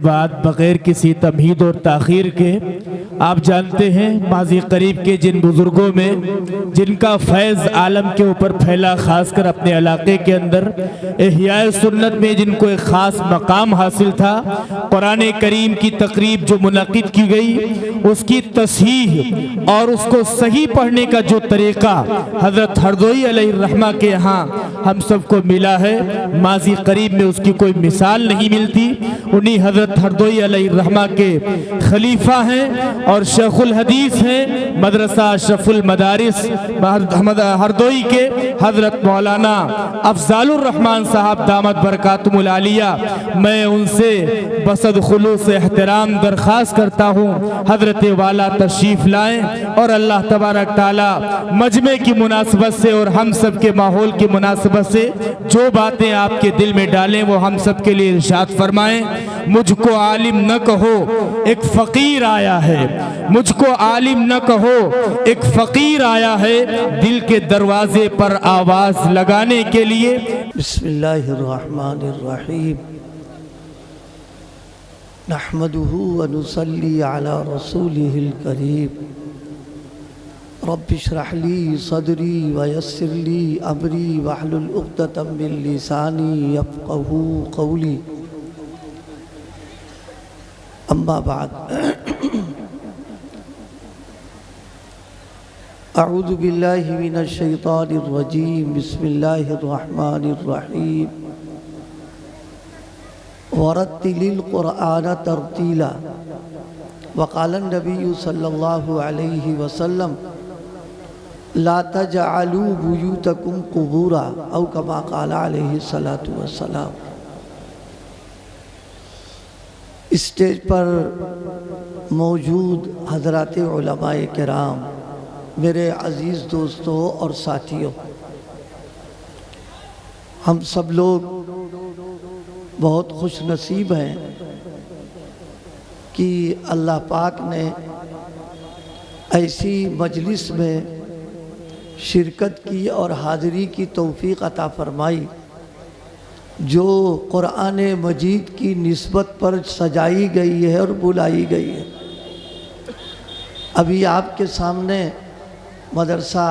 بعد بغیر کسی تمہید اور تاخیر کے آپ جانتے ہیں ماضی قریب کے جن بزرگوں میں جن کا فیض عالم کے اوپر پھیلا، خاص کر اپنے علاقے کے اندر احیاء سنت میں جن کو ایک خاص مقام حاصل تھا، قرآن کریم کی تقریب جو منعقد کی گئی اس کی تصحیح اور اس کو صحیح پڑھنے کا جو طریقہ حضرت ہردوئی علیہ الرحمہ کے ہاں ہم سب کو ملا ہے، ماضی قریب میں اس کی کوئی مثال نہیں ملتی۔ انہی حضرت ہردوئی علیہ الرحمہ کے خلیفہ ہیں اور شیخ الحدیث ہیں مدرسہ اشرف المدارس ہردوئی کے حضرت مولانا افضال الرحمن صاحب دامت برکاتہم العالیہ۔ میں ان سے بصد خلوص احترام درخواست کرتا ہوں حضرت والا تشریف لائیں اور اللہ تبارک تعالی مجمع کی مناسبت سے اور ہم سب کے ماحول کی مناسبت سے جو باتیں آپ کے دل میں ڈالیں وہ ہم سب کے لیے ارشاد فرمائیں۔ مجھ کو عالم نہ کہو ایک فقیر آیا ہے، مجھ کو عالم نہ کہو ایک فقیر آیا ہے، دل کے دروازے پر آواز لگانے کے لیے۔ بسم اللہ الرحمن الرحیم، نحمدہ ونصلی علی رسولہ الکریم، رب اشرح لی صدری ویسر لی امری واحلل عقدۃ من لسانی یفقہوا قولی، اما بعد۔ اعوذ باللہ من الشیطان الرجیم، بسم اللہ الرحمن الرحیم، ورتل القرآن ترتیلا، وقال النبی صلی اللہ علیہ وسلم لا تجعلوا بیوتکم قبورا، او کما قال علیہ الصلاۃ والسلام۔ اسٹیج پر موجود حضرات علماء کرام، میرے عزیز دوستوں اور ساتھیوں، ہم سب لوگ بہت خوش نصیب ہیں کہ اللہ پاک نے ایسی مجلس میں شرکت کی اور حاضری کی توفیق عطا فرمائی جو قرآن مجید کی نسبت پر سجائی گئی ہے اور بلائی گئی ہے۔ ابھی آپ کے سامنے مدرسہ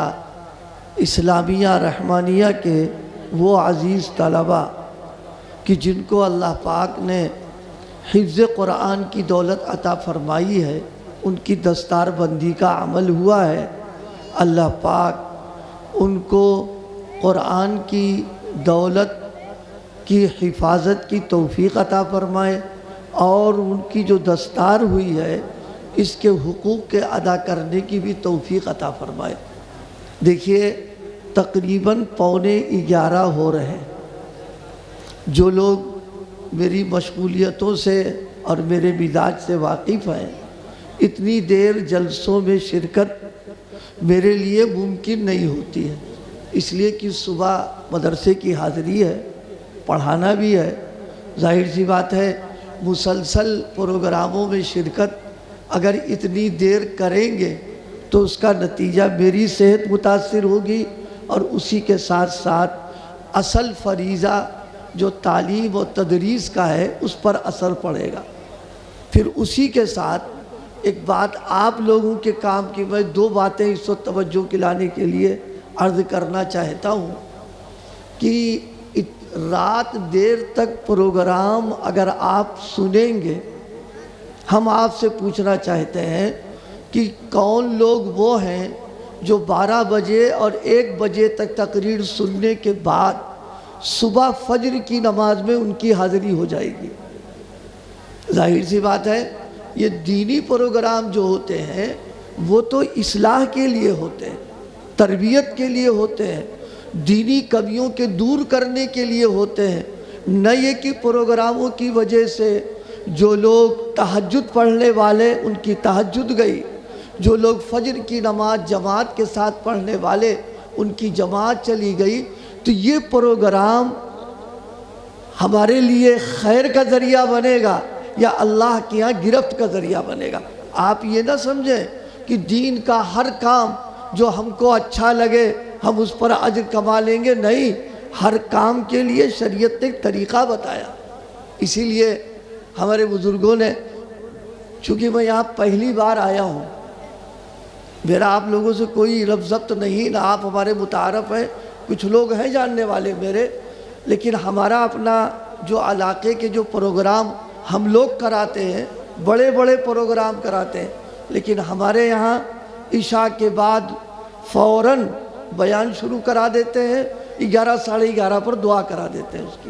اسلامیہ رحمانیہ کے وہ عزیز طلباء کہ جن کو اللہ پاک نے حفظ قرآن کی دولت عطا فرمائی ہے، ان کی دستار بندی کا عمل ہوا ہے۔ اللہ پاک ان کو قرآن کی دولت کی حفاظت کی توفیق عطا فرمائے اور ان کی جو دستار ہوئی ہے اس کے حقوق کے ادا کرنے کی بھی توفیق عطا فرمائے۔ دیکھیے تقریباً 11:15 ہو رہے ہیں۔ جو لوگ میری مشغولیتوں سے اور میرے مزاج سے واقف ہیں، اتنی دیر جلسوں میں شرکت میرے لیے ممکن نہیں ہوتی ہے، اس لیے کہ صبح مدرسے کی حاضری ہے، پڑھانا بھی ہے۔ ظاہر سی بات ہے مسلسل پروگراموں میں شرکت اگر اتنی دیر کریں گے تو اس کا نتیجہ میری صحت متاثر ہوگی اور اسی کے ساتھ ساتھ اصل فریضہ جو تعلیم و تدریس کا ہے اس پر اثر پڑے گا۔ پھر اسی کے ساتھ ایک بات آپ لوگوں کے کام کی میں 2 باتیں اس وقت توجہ دلانے کے لیے عرض کرنا چاہتا ہوں کہ رات دیر تک پروگرام اگر آپ سنیں گے، ہم آپ سے پوچھنا چاہتے ہیں کہ کون لوگ وہ ہیں جو 12 بجے اور 1 بجے تک تقریر سننے کے بعد صبح فجر کی نماز میں ان کی حاضری ہو جائے گی۔ ظاہر سی بات ہے یہ دینی پروگرام جو ہوتے ہیں وہ تو اصلاح کے لیے ہوتے ہیں، تربیت کے لیے ہوتے ہیں، دینی کمیوں کے دور کرنے کے لیے ہوتے ہیں، نہ یہ کہ پروگراموں کی وجہ سے جو لوگ تہجد پڑھنے والے ان کی تہجد گئی، جو لوگ فجر کی نماز جماعت کے ساتھ پڑھنے والے ان کی جماعت چلی گئی۔ تو یہ پروگرام ہمارے لیے خیر کا ذریعہ بنے گا یا اللہ کے یہاں گرفت کا ذریعہ بنے گا۔ آپ یہ نہ سمجھیں کہ دین کا ہر کام جو ہم کو اچھا لگے ہم اس پر اجر کما لیں گے، نہیں، ہر کام کے لیے شریعت نے ایک طریقہ بتایا۔ اسی لیے ہمارے بزرگوں نے، چونکہ میں یہاں پہلی بار آیا ہوں، میرا آپ لوگوں سے کوئی ربط ضبط نہیں، نہ آپ ہمارے متعارف ہیں، کچھ لوگ ہیں جاننے والے میرے، لیکن ہمارا اپنا جو علاقے کے جو پروگرام ہم لوگ کراتے ہیں، بڑے بڑے پروگرام کراتے ہیں، لیکن ہمارے یہاں عشاء کے بعد فوراً بیان شروع کرا دیتے ہیں، 11 ساڑھے 11 پر دعا کرا دیتے ہیں اس کی۔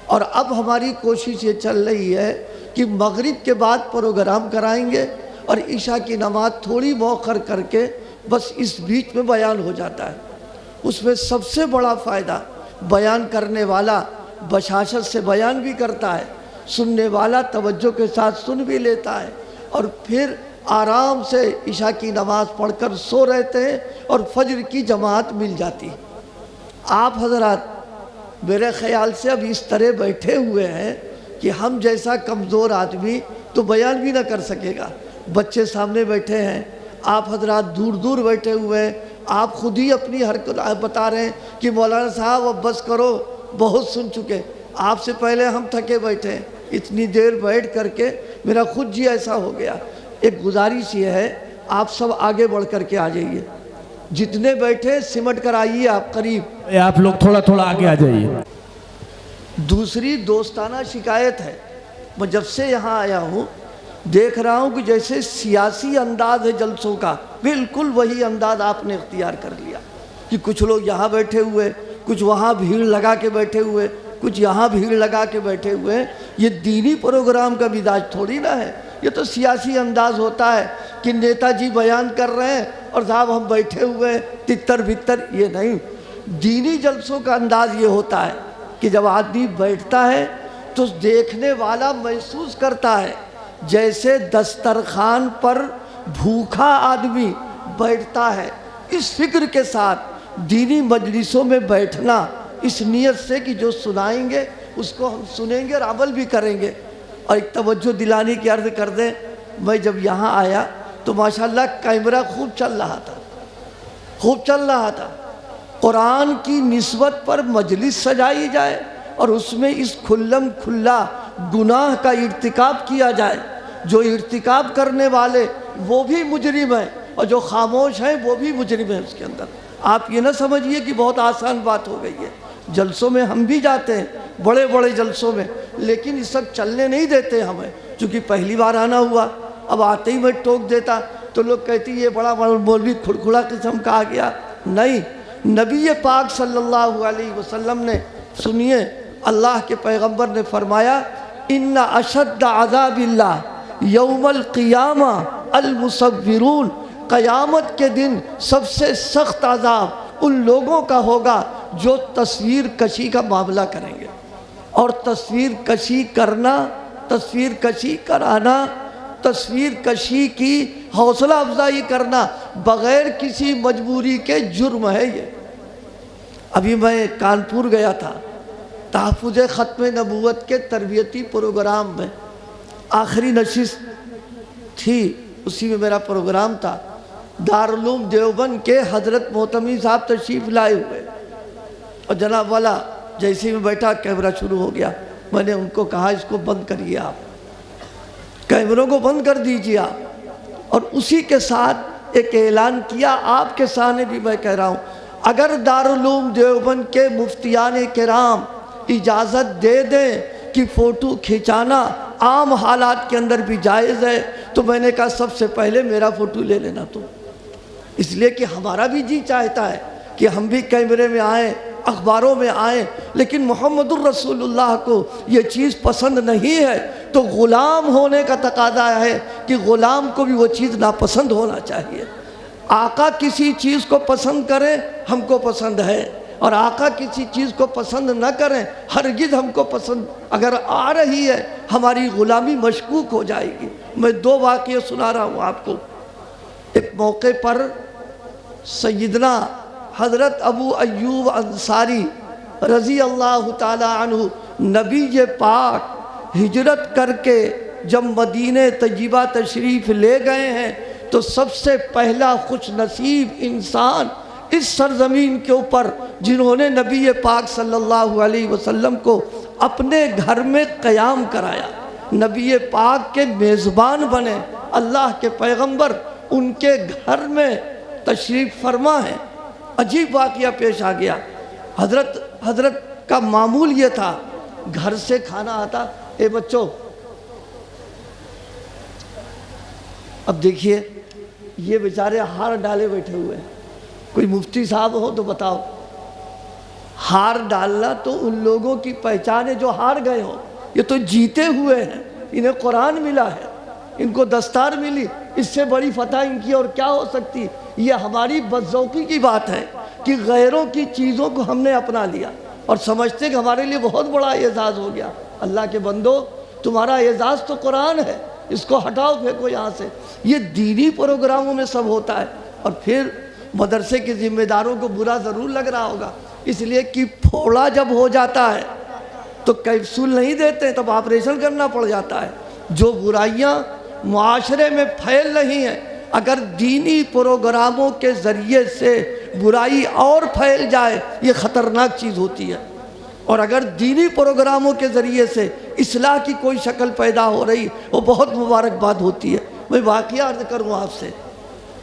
اور اب ہماری کوشش یہ چل رہی ہے کہ مغرب کے بعد پروگرام کرائیں گے اور عشاء کی نماز تھوڑی مؤخر کر کے بس اس بیچ میں بیان ہو جاتا ہے۔ اس میں سب سے بڑا فائدہ، بیان کرنے والا بشاشت سے بیان بھی کرتا ہے، سننے والا توجہ کے ساتھ سن بھی لیتا ہے، اور پھر آرام سے عشاء کی نماز پڑھ کر سو رہتے ہیں اور فجر کی جماعت مل جاتی ہے۔ آپ حضرات میرے خیال سے اب اس طرح بیٹھے ہوئے ہیں کہ ہم جیسا کمزور آدمی تو بیان بھی نہ کر سکے گا۔ بچے سامنے بیٹھے ہیں، آپ حضرات دور دور بیٹھے ہوئے ہیں، آپ خود ہی اپنی حرکت بتا رہے ہیں کہ مولانا صاحب اب بس کرو، بہت سن چکے، آپ سے پہلے ہم تھکے بیٹھے ہیں، اتنی دیر بیٹھ کر کے میرا خود جی ایسا ہو گیا۔ ایک گزارش یہ ہے، آپ سب آگے بڑھ کر کے آ جائیے، جتنے بیٹھے سمٹ کر آئیے آپ قریب، آپ لوگ تھوڑا تھوڑا آگے آ جائیے۔ دوسری دوستانہ شکایت ہے، میں جب سے یہاں آیا ہوں دیکھ رہا ہوں کہ جیسے سیاسی انداز ہے جلسوں کا، بالکل وہی انداز آپ نے اختیار کر لیا کہ کچھ لوگ یہاں بیٹھے ہوئے، کچھ وہاں بھیڑ لگا کے بیٹھے ہوئے، کچھ یہاں بھیڑ لگا کے بیٹھے ہوئے ہیں۔ یہ دینی پروگرام کا مزاج تھوڑی نہ ہے، یہ تو سیاسی انداز ہوتا ہے کہ نیتا جی بیان کر رہے ہیں اور صاحب ہم بیٹھے ہوئے ہیں تتر بتر، یہ نہیں۔ دینی جلسوں کا انداز یہ ہوتا ہے کہ جب آدمی بیٹھتا ہے تو دیکھنے والا محسوس کرتا ہے جیسے دسترخوان پر بھوکا آدمی بیٹھتا ہے، اس فکر کے ساتھ دینی مجلسوں میں بیٹھنا، اس نیت سے کہ جو سنائیں گے اس کو ہم سنیں گے اور عمل بھی کریں گے۔ اور ایک توجہ دلانے کی عرض کر دیں، میں جب یہاں آیا تو ماشاءاللہ کیمرہ خوب چل رہا تھا، خوب چل رہا تھا۔ قرآن کی نسبت پر مجلس سجائی جائے اور اس میں اس کھلم کھلا گناہ کا ارتکاب کیا جائے، جو ارتکاب کرنے والے وہ بھی مجرم ہیں اور جو خاموش ہیں وہ بھی مجرم ہیں اس کے اندر۔ آپ یہ نہ سمجھیے کہ بہت آسان بات ہو گئی ہے۔ جلسوں میں ہم بھی جاتے ہیں، بڑے بڑے جلسوں میں، لیکن یہ سب چلنے نہیں دیتے ہمیں، چونکہ پہلی بار آنا ہوا، اب آتے ہی میں ٹوک دیتا تو لوگ کہتی یہ بڑا مولوی کھڑکھڑا قسم کا آ گیا۔ نہیں، نبی پاک صلی اللہ علیہ وسلم نے، سنیے، اللہ کے پیغمبر نے فرمایا، ان اشد عذاب اللہ یوم القیامہ المصورون، قیامت کے دن سب سے سخت عذاب ان لوگوں کا ہوگا جو تصویر کشی کا معاملہ کریں گے۔ اور تصویر کشی کرنا، تصویر کشی کرانا، تصویر کشی کی حوصلہ افزائی کرنا بغیر کسی مجبوری کے جرم ہے۔ یہ ابھی میں کانپور گیا تھا، تحفظ ختم نبوت کے تربیتی پروگرام میں آخری نشست تھی، اسی میں میرا پروگرام تھا۔ دارالعلوم دیوبند کے حضرت محتمی صاحب تشریف لائے ہوئے، اور جناب والا جیسے میں بیٹھا کیمرہ شروع ہو گیا۔ میں نے ان کو کہا اس کو بند کریے، آپ کیمروں کو بند کر دیجیے آپ۔ اور اسی کے ساتھ ایک اعلان کیا، آپ کے سامنے بھی میں کہہ رہا ہوں، اگر دارالعلوم دیوبند کے مفتیان کرام اجازت دے دیں کہ فوٹو کھینچانا عام حالات کے اندر بھی جائز ہے، تو میں نے کہا سب سے پہلے میرا فوٹو لے لینا تم، اس لیے کہ ہمارا بھی جی چاہتا ہے کہ ہم بھی کیمرے میں آئیں، اخباروں میں آئیں، لیکن محمد الرسول اللہ کو یہ چیز پسند نہیں ہے، تو غلام ہونے کا تقاضا ہے کہ غلام کو بھی وہ چیز ناپسند ہونا چاہیے۔ آقا کسی چیز کو پسند کریں ہم کو پسند ہے، اور آقا کسی چیز کو پسند نہ کریں ہرگز ہم کو پسند اگر آ رہی ہے ہماری غلامی مشکوک ہو جائے گی۔ میں دو واقعے سنا رہا ہوں آپ کو۔ ایک موقع پر سیدنا حضرت ابو ایوب انصاری رضی اللہ تعالی عنہ، نبی پاک ہجرت کر کے جب مدینہ طیبہ تشریف لے گئے ہیں تو سب سے پہلا خوش نصیب انسان اس سرزمین کے اوپر جنہوں نے نبی پاک صلی اللہ علیہ وسلم کو اپنے گھر میں قیام کرایا، نبی پاک کے میزبان بنے، اللہ کے پیغمبر ان کے گھر میں تشریف فرما ہے۔ عجیب واقعہ پیش آ گیا۔ حضرت کا معمول یہ تھا، گھر سے کھانا آتا، اے بچوں اب دیکھیے یہ بیچارے ہار ڈالے بیٹھے ہوئے ہیں، کوئی مفتی صاحب ہو تو بتاؤ، ہار ڈالنا تو ان لوگوں کی پہچان ہے جو ہار گئے ہو، یہ تو جیتے ہوئے ہیں، انہیں قرآن ملا ہے، ان کو دستار ملی، اس سے بڑی فتح ان کی اور کیا ہو سکتی؟ یہ ہماری بدذوقی کی بات ہے کہ غیروں کی چیزوں کو ہم نے اپنا لیا اور سمجھتے کہ ہمارے لیے بہت بڑا اعزاز ہو گیا۔ اللہ کے بندو، تمہارا اعزاز تو قرآن ہے، اس کو ہٹاؤ پھینکو یہاں سے۔ یہ دینی پروگراموں میں سب ہوتا ہے، اور پھر مدرسے کے ذمہ داروں کو برا ضرور لگ رہا ہوگا، اس لیے کہ پھوڑا جب ہو جاتا ہے تو کیپسول نہیں دیتے، تب آپریشن کرنا پڑ جاتا ہے۔ جو برائیاں معاشرے میں پھیل رہی ہیں، اگر دینی پروگراموں کے ذریعے سے برائی اور پھیل جائے یہ خطرناک چیز ہوتی ہے، اور اگر دینی پروگراموں کے ذریعے سے اصلاح کی کوئی شکل پیدا ہو رہی وہ بہت مبارک بات ہوتی ہے۔ میں واقعہ عرض کروں آپ سے،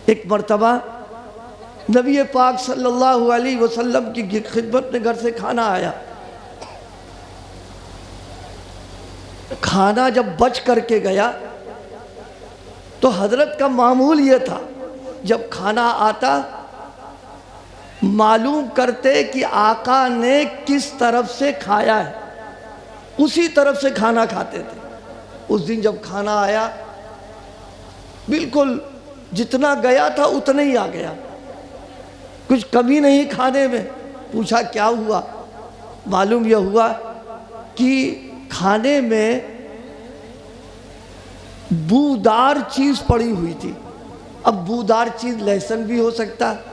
ایک مرتبہ نبی پاک صلی اللہ علیہ وسلم کی خدمت میں گھر سے کھانا آیا، کھانا جب بچ کر کے گیا تو حضرت کا معمول یہ تھا، جب کھانا آتا معلوم کرتے کہ آقا نے کس طرف سے کھایا ہے، اسی طرف سے کھانا کھاتے تھے۔ اس دن جب کھانا آیا بالکل جتنا گیا تھا اتنا ہی آ گیا، کچھ کمی نہیں کھانے میں۔ پوچھا کیا ہوا؟ معلوم یہ ہوا کہ کھانے میں بودار چیز پڑی ہوئی تھی۔ اب بودار چیز لہسن بھی ہو سکتا ہے،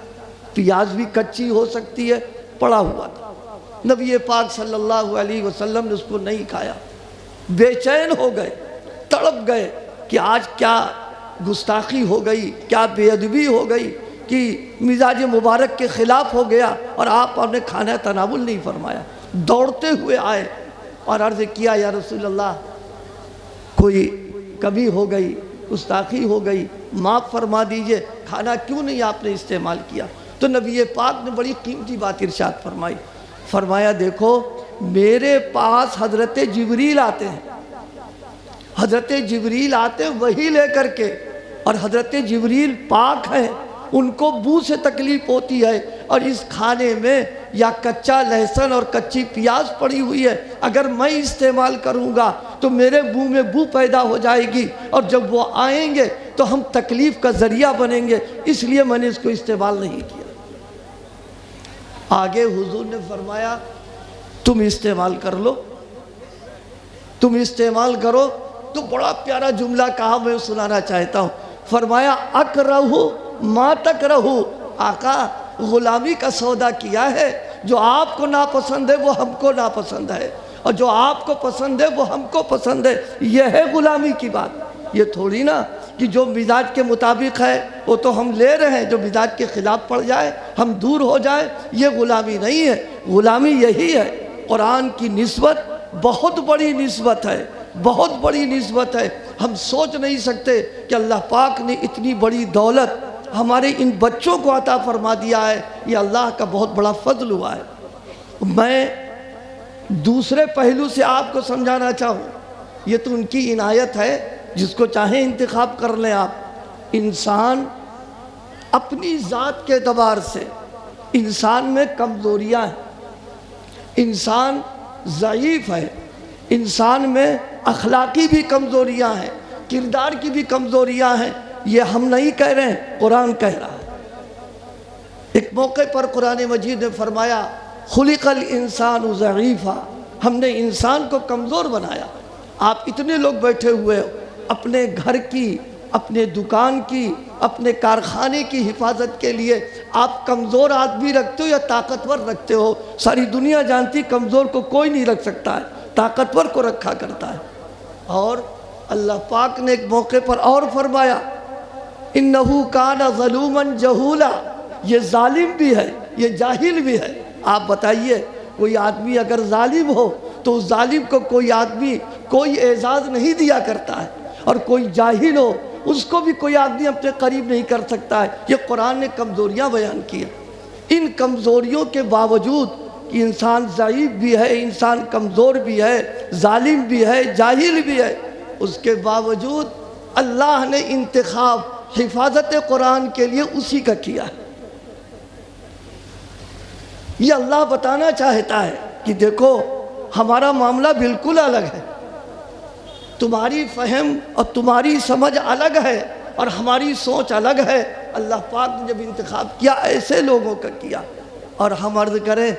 پیاز بھی کچی ہو سکتی ہے، پڑا ہوا تھا۔ نبی پاک صلی اللہ علیہ وسلم نے اس کو نہیں کھایا، بے چین ہو گئے، تڑپ گئے کہ آج کیا گستاخی ہو گئی، کیا بے ادبی ہو گئی کہ مزاج مبارک کے خلاف ہو گیا اور آپ نے کھانا تناول نہیں فرمایا۔ دوڑتے ہوئے آئے اور عرض کیا یا رسول اللہ کوئی کمی ہو گئی، گستاخی ہو گئی، معاف فرما دیجئے، کھانا کیوں نہیں آپ نے استعمال کیا؟ تو نبی پاک نے بڑی قیمتی بات ارشاد فرمائی، فرمایا دیکھو میرے پاس حضرت جبریل آتے ہیں، حضرت جبریل آتے وہی لے کر کے، اور حضرت جبریل پاک ہیں، ان کو بو سے تکلیف ہوتی ہے، اور اس کھانے میں یا کچا لہسن اور کچی پیاز پڑی ہوئی ہے، اگر میں استعمال کروں گا تو میرے منہ میں بو پیدا ہو جائے گی، اور جب وہ آئیں گے تو ہم تکلیف کا ذریعہ بنیں گے، اس لیے میں نے اس کو استعمال نہیں کیا۔ آگے حضور نے فرمایا تم استعمال کر لو، تم استعمال کرو۔ تو بڑا پیارا جملہ کہا، میں سنانا چاہتا ہوں۔ فرمایا اکرہ ما تکرہ، آقا غلامی کا سودا کیا ہے، جو آپ کو ناپسند ہے وہ ہم کو ناپسند ہے، اور جو آپ کو پسند ہے وہ ہم کو پسند ہے، یہ ہے غلامی کی بات۔ یہ تھوڑی نا کہ جو مزاج کے مطابق ہے وہ تو ہم لے رہے ہیں، جو مزاج کے خلاف پڑ جائے ہم دور ہو جائیں، یہ غلامی نہیں ہے۔ غلامی یہی ہے، قرآن کی نسبت بہت بڑی نسبت ہے، بہت بڑی نسبت ہے۔ ہم سوچ نہیں سکتے کہ اللہ پاک نے اتنی بڑی دولت ہمارے ان بچوں کو عطا فرما دیا ہے، یہ اللہ کا بہت بڑا فضل ہوا ہے۔ میں دوسرے پہلو سے آپ کو سمجھانا چاہوں، یہ تو ان کی عنایت ہے، جس کو چاہیں انتخاب کر لیں آپ۔ انسان اپنی ذات کے اعتبار سے انسان میں کمزوریاں ہیں، انسان ضعیف ہے، انسان میں اخلاقی بھی کمزوریاں ہیں، کردار کی بھی کمزوریاں ہیں۔ یہ ہم نہیں کہہ رہے ہیں، قرآن کہہ رہا ہے۔ ایک موقع پر قرآن مجید نے فرمایا خلق الانسان ضعیفا، ہم نے انسان کو کمزور بنایا۔ آپ اتنے لوگ بیٹھے ہوئے ہو، اپنے گھر کی، اپنے دکان کی، اپنے کارخانے کی حفاظت کے لیے آپ کمزور آدمی رکھتے ہو یا طاقتور رکھتے ہو؟ ساری دنیا جانتی کمزور کو کوئی نہیں رکھ سکتا ہے، طاقتور کو رکھا کرتا ہے۔ اور اللہ پاک نے ایک موقع پر اور فرمایا انہو کان ظلوما جہولا، یہ ظالم بھی ہے، یہ جاہل بھی ہے۔ آپ بتائیے کوئی آدمی اگر ظالم ہو تو اس ظالم کو کوئی آدمی کوئی اعزاز نہیں دیا کرتا ہے، اور کوئی جاہل ہو اس کو بھی کوئی آدمی اپنے قریب نہیں کر سکتا ہے۔ یہ قرآن نے کمزوریاں بیان کی ہیں۔ ان کمزوریوں کے باوجود کہ انسان ضعیف بھی ہے، انسان کمزور بھی ہے، ظالم بھی ہے، جاہل بھی ہے، اس کے باوجود اللہ نے انتخاب حفاظت قرآن کے لیے اسی کا کیا ہے۔ یہ اللہ بتانا چاہتا ہے کہ دیکھو ہمارا معاملہ بالکل الگ ہے، تمہاری فہم اور تمہاری سمجھ الگ ہے اور ہماری سوچ الگ ہے۔ اللہ پاک نے جب انتخاب کیا ایسے لوگوں کا کیا، اور ہم عرض کریں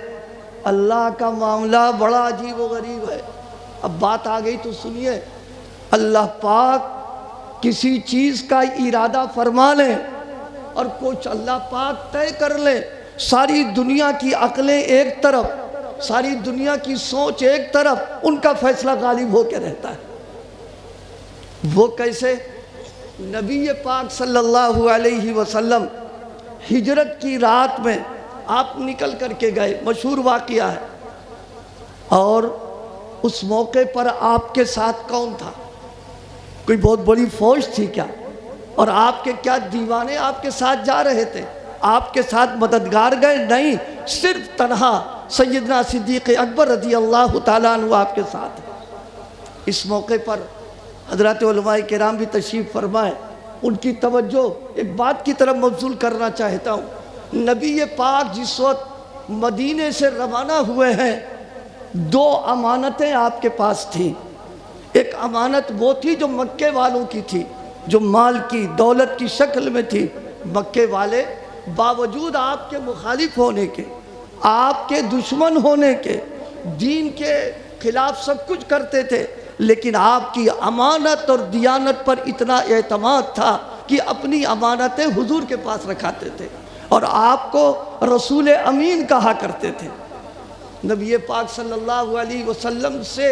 اللہ کا معاملہ بڑا عجیب و غریب ہے۔ اب بات آ گئی تو سنیے، اللہ پاک کسی چیز کا ارادہ فرما لیں اور کچھ اللہ پاک طے کر لیں، ساری دنیا کی عقلیں ایک طرف، ساری دنیا کی سوچ ایک طرف، ان کا فیصلہ غالب ہو کے رہتا ہے۔ وہ کیسے؟ نبی پاک صلی اللہ علیہ وسلم ہجرت کی رات میں آپ نکل کر کے گئے، مشہور واقعہ ہے، اور اس موقع پر آپ کے ساتھ کون تھا؟ کوئی بہت بڑی فوج تھی کیا؟ اور آپ کے کیا دیوانے آپ کے ساتھ جا رہے تھے؟ آپ کے ساتھ مددگار گئے؟ نہیں، صرف تنہا سیدنا صدیق اکبر رضی اللہ تعالیٰ عنہ آپ کے ساتھ۔ اس موقع پر حضرات علماء کرام بھی تشریف فرمائے، ان کی توجہ ایک بات کی طرف مبذول کرنا چاہتا ہوں۔ نبی پاک جس وقت مدینے سے روانہ ہوئے ہیں، دو امانتیں آپ کے پاس تھیں۔ ایک امانت وہ تھی جو مکے والوں کی تھی، جو مال کی دولت کی شکل میں تھی۔ مکے والے باوجود آپ کے مخالف ہونے کے، آپ کے دشمن ہونے کے، دین کے خلاف سب کچھ کرتے تھے، لیکن آپ کی امانت اور دیانت پر اتنا اعتماد تھا کہ اپنی امانتیں حضور کے پاس رکھاتے تھے اور آپ کو رسول امین کہا کرتے تھے۔ نبی پاک صلی اللہ علیہ وسلم سے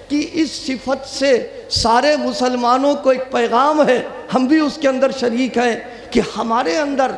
کی اس صفت سے سارے مسلمانوں کو ایک پیغام ہے، ہم بھی اس کے اندر شریک ہیں، کہ ہمارے اندر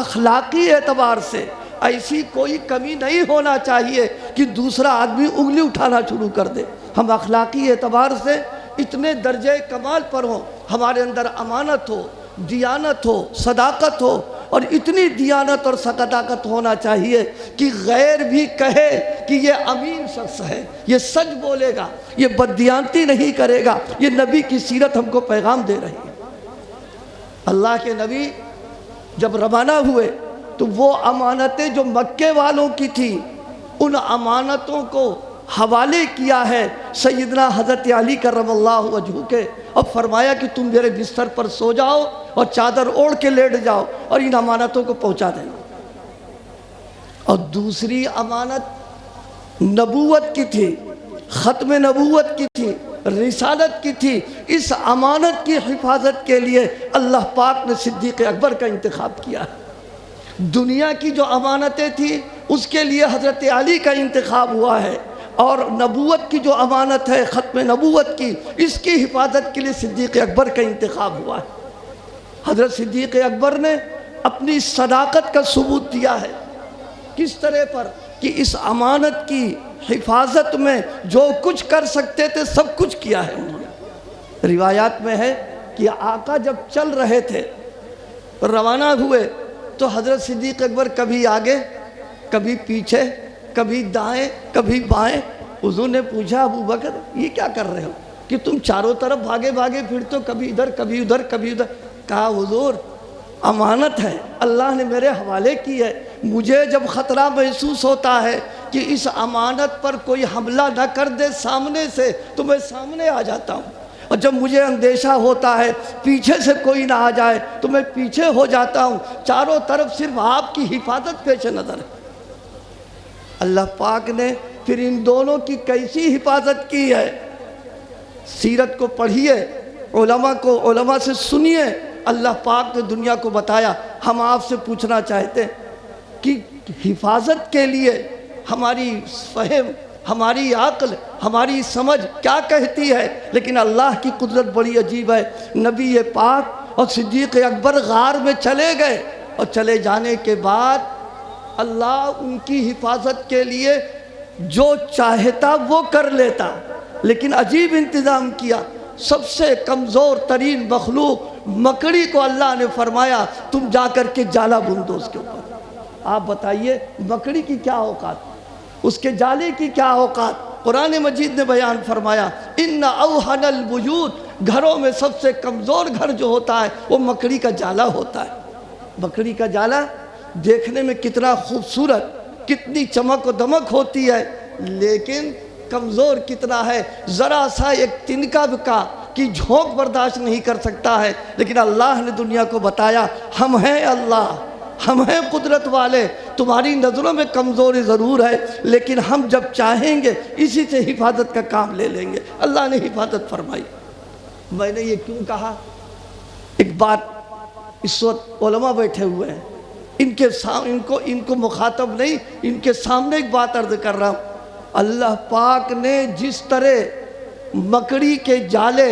اخلاقی اعتبار سے ایسی کوئی کمی نہیں ہونا چاہیے کہ دوسرا آدمی انگلی اٹھانا شروع کر دے۔ ہم اخلاقی اعتبار سے اتنے درجے کمال پر ہوں، ہمارے اندر امانت ہو، دیانت ہو، صداقت ہو، اور اتنی دیانت اور صداقت ہونا چاہیے کہ غیر بھی کہے کہ یہ امین شخص ہے، یہ سچ بولے گا، یہ بددیانتی نہیں کرے گا۔ یہ نبی کی سیرت ہم کو پیغام دے رہی ہے۔ اللہ کے نبی جب روانہ ہوئے تو وہ امانتیں جو مکے والوں کی تھی، ان امانتوں کو حوالے کیا ہے سیدنا حضرت علی کرم اللہ وجہہ کے، اور فرمایا کہ تم میرے بستر پر سو جاؤ اور چادر اوڑھ کے لیٹ جاؤ اور ان امانتوں کو پہنچا دینا۔ اور دوسری امانت نبوت کی تھی، ختم نبوت کی تھی، رسالت کی تھی۔ اس امانت کی حفاظت کے لیے اللہ پاک نے صدیق اکبر کا انتخاب کیا۔ دنیا کی جو امانتیں تھیں اس کے لیے حضرت علی کا انتخاب ہوا ہے، اور نبوت کی جو امانت ہے ختم نبوت کی، اس کی حفاظت کے لیے صدیق اکبر کا انتخاب ہوا ہے۔ حضرت صدیق اکبر نے اپنی صداقت کا ثبوت دیا ہے۔ کس طرح پر؟ کہ اس امانت کی حفاظت میں جو کچھ کر سکتے تھے سب کچھ کیا ہے انہوں نے۔ روایات میں ہے کہ آقا جب چل رہے تھے، روانہ ہوئے، تو حضرت صدیق اکبر کبھی آگے، کبھی پیچھے، کبھی دائیں، کبھی بائیں۔ حضور نے پوچھا ابو بکر یہ کیا کر رہے ہو کہ تم چاروں طرف بھاگے بھاگے پھرتے ہو، کبھی ادھر کبھی ادھر کبھی ادھر؟ کہا حضور امانت ہے، اللہ نے میرے حوالے کی ہے، مجھے جب خطرہ محسوس ہوتا ہے کہ اس امانت پر کوئی حملہ نہ کر دے سامنے سے تو میں سامنے آ جاتا ہوں، اور جب مجھے اندیشہ ہوتا ہے پیچھے سے کوئی نہ آ جائے تو میں پیچھے ہو جاتا ہوں۔ چاروں طرف صرف آپ کی حفاظت پیش نظر ہے۔ اللہ پاک نے پھر ان دونوں کی کیسی حفاظت کی ہے؟ سیرت کو پڑھیے، علماء سے سنیے، اللہ پاک نے دنیا کو بتایا۔ ہم آپ سے پوچھنا چاہتے ہیں کہ حفاظت کے لیے ہماری فہم، ہماری عقل، ہماری سمجھ کیا کہتی ہے، لیکن اللہ کی قدرت بڑی عجیب ہے۔ نبی پاک اور صدیق اکبر غار میں چلے گئے، اور چلے جانے کے بعد اللہ ان کی حفاظت کے لیے جو چاہتا وہ کر لیتا، لیکن عجیب انتظام کیا۔ سب سے کمزور ترین مخلوق مکڑی کو اللہ نے فرمایا تم جا کر کے جالا بن دو اس کے اوپر۔ آپ بتائیے مکڑی کی کیا اوقات، اس کے جالے کی کیا اوقات۔ قرآن مجید نے بیان فرمایا ان اوہن البیوت، گھروں میں سب سے کمزور گھر جو ہوتا ہے وہ مکڑی کا جالا ہوتا ہے۔ مکڑی کا جالا دیکھنے میں کتنا خوبصورت، کتنی چمک و دمک ہوتی ہے، لیکن کمزور کتنا ہے۔ ذرا سا ایک تنکا بکا کی جھونک برداشت نہیں کر سکتا ہے، لیکن اللہ نے دنیا کو بتایا ہم ہیں اللہ، ہم ہیں قدرت والے، تمہاری نظروں میں کمزوری ضرور ہے لیکن ہم جب چاہیں گے اسی سے حفاظت کا کام لے لیں گے۔ اللہ نے حفاظت فرمائی۔ میں نے یہ کیوں کہا؟ ایک بات، اس وقت علماء بیٹھے ہوئے ہیں، ان کو مخاطب نہیں، ان کے سامنے ایک بات عرض کر رہا ہوں۔ اللہ پاک نے جس طرح مکڑی کے جالے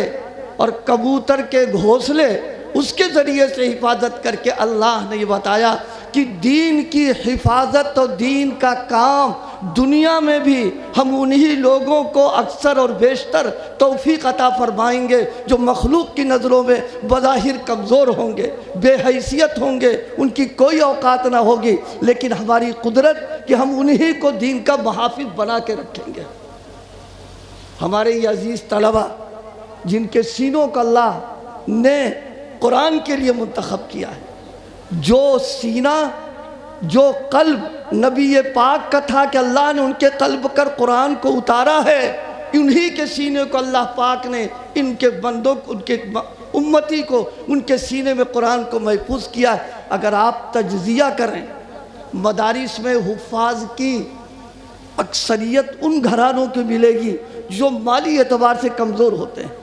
اور کبوتر کے گھونسلے اس کے ذریعے سے حفاظت کر کے اللہ نے یہ بتایا کہ دین کی حفاظت اور دین کا کام دنیا میں بھی ہم انہی لوگوں کو اکثر اور بیشتر توفیق عطا فرمائیں گے جو مخلوق کی نظروں میں بظاہر کمزور ہوں گے، بے حیثیت ہوں گے، ان کی کوئی اوقات نہ ہوگی، لیکن ہماری قدرت کہ ہم انہی کو دین کا محافظ بنا کے رکھیں گے۔ ہمارے یہ عزیز طلبہ جن کے سینوں کو اللہ نے قرآن کے لیے منتخب کیا ہے، جو سینہ، جو قلب نبی پاک کا تھا کہ اللہ نے ان کے قلب کر قرآن کو اتارا ہے، انہی کے سینے کو اللہ پاک نے ان کے بندوں کو، ان کے امتی کو ان کے سینے میں قرآن کو محفوظ کیا ہے۔ اگر آپ تجزیہ کریں مدارس میں حفاظ کی اکثریت ان گھرانوں کو ملے گی جو مالی اعتبار سے کمزور ہوتے ہیں،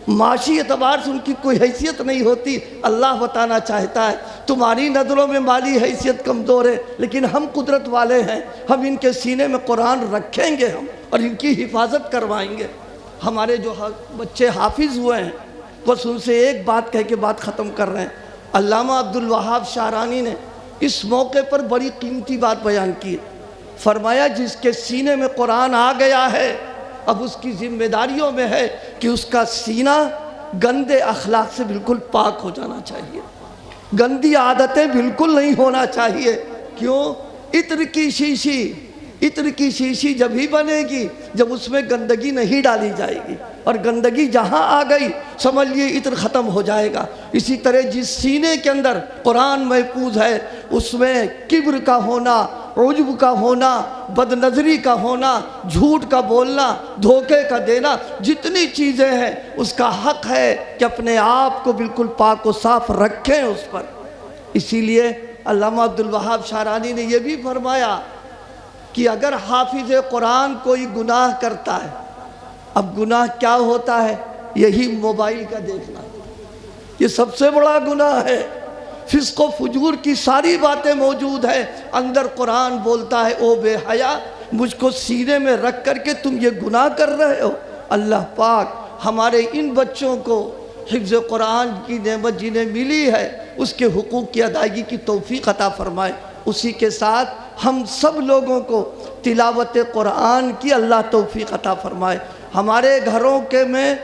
معاشی اعتبار سے ان کی کوئی حیثیت نہیں ہوتی۔ اللہ بتانا چاہتا ہے تمہاری نظروں میں مالی حیثیت کمزور ہے لیکن ہم قدرت والے ہیں، ہم ان کے سینے میں قرآن رکھیں گے ہم اور ان کی حفاظت کروائیں گے۔ ہمارے جو بچے حافظ ہوئے ہیں بس ان سے ایک بات کہہ کے بات ختم کر رہے ہیں۔ علامہ عبدالوہاب شعرانی نے اس موقع پر بڑی قیمتی بات بیان کی، فرمایا جس کے سینے میں قرآن آ گیا ہے اب اس کی ذمہ داریوں میں ہے کہ اس کا سینہ گندے اخلاق سے بالکل پاک ہو جانا چاہیے، گندی عادتیں بالکل نہیں ہونا چاہیے۔ کیوں؟ عطر کی شیشی جب ہی بنے گی جب اس میں گندگی نہیں ڈالی جائے گی، اور گندگی جہاں آ گئی سمجھ لیے عطر ختم ہو جائے گا۔ اسی طرح جس سینے کے اندر قرآن محفوظ ہے اس میں کبر کا ہونا، عجب کا ہونا، بد نظری کا ہونا، جھوٹ کا بولنا، دھوکے کا دینا، جتنی چیزیں ہیں اس کا حق ہے کہ اپنے آپ کو بالکل پاک و صاف رکھیں اس پر۔ اسی لیے علامہ عبدالوہاب شعرانی نے یہ بھی فرمایا کہ اگر حافظ قرآن کوئی گناہ کرتا ہے، اب گناہ کیا ہوتا ہے؟ یہی موبائل کا دیکھنا، یہ سب سے بڑا گناہ ہے۔ فسق و فجور کی ساری باتیں موجود ہیں، اندر قرآن بولتا ہے او بے حیا مجھ کو سینے میں رکھ کر کے تم یہ گناہ کر رہے ہو۔ اللہ پاک ہمارے ان بچوں کو حفظ قرآن کی نعمت جنہیں ملی ہے اس کے حقوق کی ادائیگی کی توفیق عطا فرمائے۔ اسی کے ساتھ ہم سب لوگوں کو تلاوت قرآن کی اللہ توفیق عطا فرمائے۔ ہمارے گھروں کے میں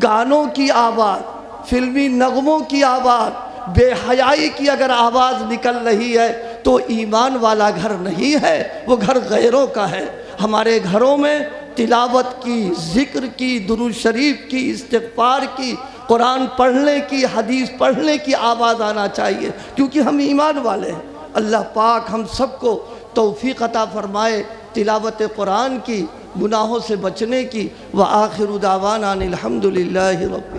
گانوں کی آواز، فلمی نغموں کی آواز، بے حیائی کی اگر آواز نکل رہی ہے تو ایمان والا گھر نہیں ہے، وہ گھر غیروں کا ہے۔ ہمارے گھروں میں تلاوت کی، ذکر کی، درود شریف کی، استغفار کی، قرآن پڑھنے کی، حدیث پڑھنے کی آواز آنا چاہیے کیونکہ ہم ایمان والے ہیں۔ اللہ پاک ہم سب کو توفیق عطا فرمائے تلاوت قرآن کی، گناہوں سے بچنے کی۔ وآخر دعوانا الحمدللہ رب